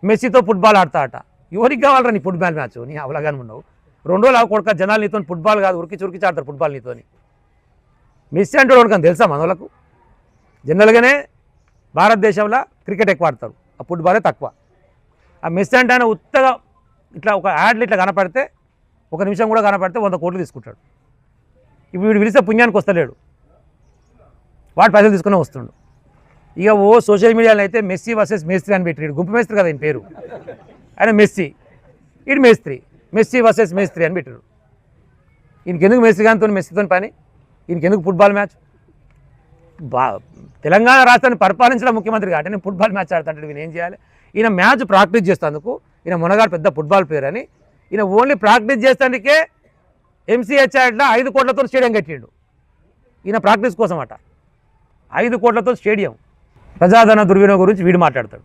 మెస్సీతో football ఆడతాట. ఎవరికి కావాలరా నీ ఫుట్బాల్ మ్యాచ్? నీ అవలాగానే ఉన్నావు. 2 రోజులు కొడుక జనాలు నీతో ఫుట్బాల్ కాదు ఉరికి చురికి ఆడతారు ఫుట్బాల్ నీతోని. మెస్సీ అంటే వాడికి తెలుసా మనోళ్ళకు? జనరల్గానే భారతదేశంలో క్రికెట్ ఎక్కువ ఆడతారు, ఆ ఫుట్బాలే తక్కువ. ఆ మెస్సీ అంటే ఆయన ఉత్తగా ఇట్లా ఒక యాడ్లు ఇట్లా కనపడితే 1 నిమిషం కూడా కనపడితే 100 కోట్లు తీసుకుంటాడు. ఇప్పుడు వీడు పిలిస్తే పుణ్యానికి వస్తలేడు, వాడు పైసలు తీసుకునే వస్తుండు. ఇక సోషల్ మీడియాలో అయితే మెస్సీ వర్సెస్ మేస్త్రి అని పెట్టాడు. గుంపు మేస్త్రి కదా ఆయన పేరు, ఆయన మెస్సీ, ఇటు మేస్త్రి, మెస్సీ వర్సెస్ మేస్త్రి అని పెట్టాడు. ఈయనకెందుకు మెస్సీ గానితో మెస్సీతో పని? ఈయనకెందుకు ఫుట్బాల్ మ్యాచ్? తెలంగాణ రాష్ట్రాన్ని పరిపాలించడం ముఖ్యమంత్రి కాబట్టి నేను ఫుట్బాల్ మ్యాచ్ ఆడుతుంటే ఈయన ఏం చేయాలి? ఈయన మ్యాచ్ ప్రాక్టీస్ చేస్తేందుకు, ఈయన మునగాడు పెద్ద ఫుట్బాల్ ప్లేయర్ అని, ఈయన ఓన్లీ ప్రాక్టీస్ చేసేందుకే MCHలో 5 కోట్లతో స్టేడియం కట్టిండు. ఈయన ప్రాక్టీస్ కోసం అట 5 కోట్లతో స్టేడియం. ప్రజాధన దుర్వినియోగం గురించి వీడు మాట్లాడతాడు.